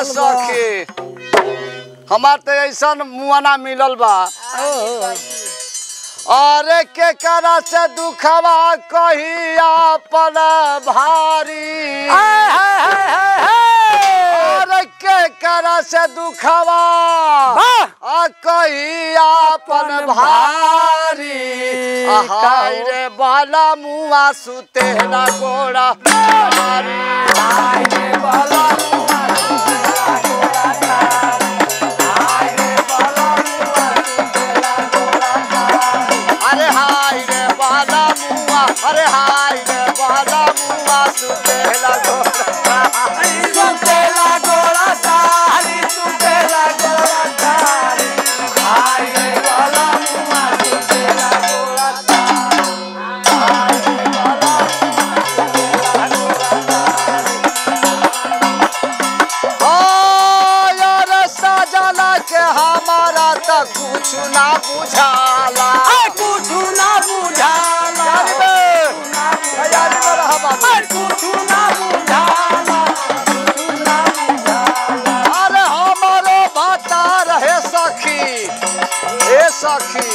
सखी हमार तो ऐसा मुआना मिलल बा। अरे के करा से दुखवा कही अपन भारी। अरे के करा से दुखवा कही अपन भारी। हाय रे बाला मुआ सुतेला गोड़ा तारी। हाय रे बाला मुआ सुतेला गोड़ा तारी। हाय रे बाला मुआ सुतेला गोड़ा तारी। अरे हाय रे बाला मुआ, अरे हाय रे बाला मुआ सुतेला गोड़ा तारी। सुतेला गोड़ा तारी, सुतेला गोड़ा तारी। हाय रे बाला मुआ सुतेला गोड़ा तारी। हाय रे बाला मुआ सुतेला गोड़ा तारी। ओ यार सजना के हमारा तो कुछ ना बुझाला। कुछ ना बुझाला। कुछ ना बुझाला। अरे हमारो बता रहे सखी, ए सखी।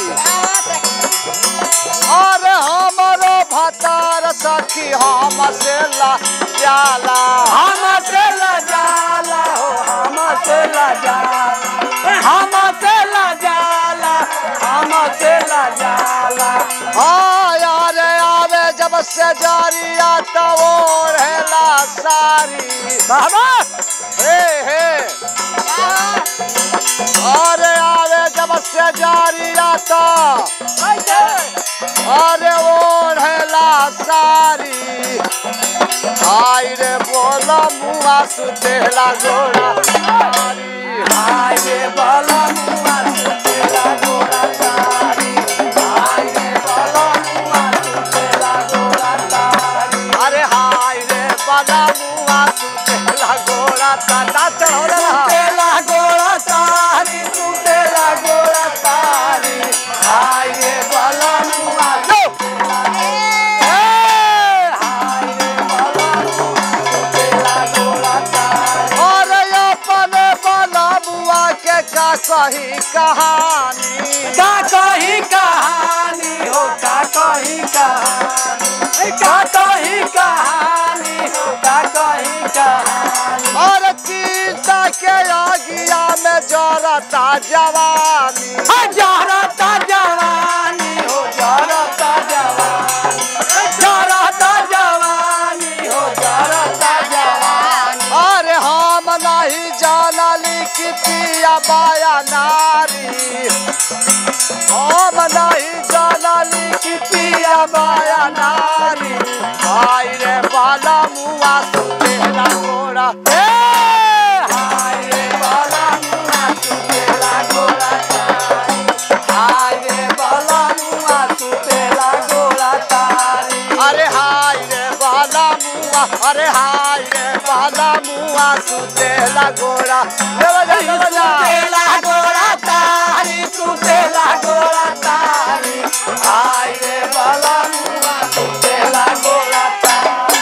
अरे हमारो भतार सखी हमसे ला जाला। हमसे ला जाला हो, हमसे ला जाला। हमसे ला जाला, हमसे ला जाला। हाँ यार आवे जब से जारिया तो ओढ़ेला सारी। बाबा हे हे। अरे आवे जब से जारिया तो अरे ओढ़ेला सारी। हाय रे बोला मुआ सुतेला गोड़ा तारी। हाय रे बोला मुआ सुतेला गोड़ा तारी। हाय रे बोला मुआ सुतेला गोड़ा तारी। अरे हाय रे बोला मुआ सुतेला गोड़ा तारी। सुतेला गोड़ा तारी, सुतेला गोड़ा तारी। हाय रे बोला मुआ का कही कहानी। का कही कहानी हो, का कही कहानी। का कही कहानी हो, का कही कहानी। और चिंता के आगिया में जरता जवानी। जरता जवानी हो, जरता जवानी। जरता जवानी हो, जरता जवानी। अरे हम नहीं जानली कि पिया बाया नारी। हम नहीं जानली कि पिया बाया नारी। हाय रे बाला मुआ सुतेला गोड़ा। हाय रे बाला मुआ सुतेला गोड़ा तारी। हाय रे बाला मुआ सुतेला गोड़ा तारी। अरे हाय रे बाला मुआ, अरे हाय रे बाला मुआ सुतेला गोड़ा। सुतेला गोड़ा तारी, सुतेला गोड़ा तारी। हाय रे बाला मुआ सुतेला गोड़ा तारी।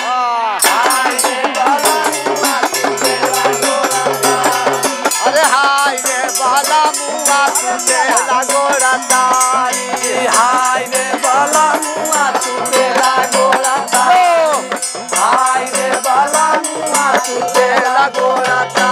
हाय रे बाला मुआ सुतेला गोड़ा तारी। अरे हाय रे बाला मुआ सुतेला गोड़ा तारी। हाय रे बाला मुआ सुतेला गोड़ा तारी। हाय रे बाला मुआ सुतेला गोड़ा तारी।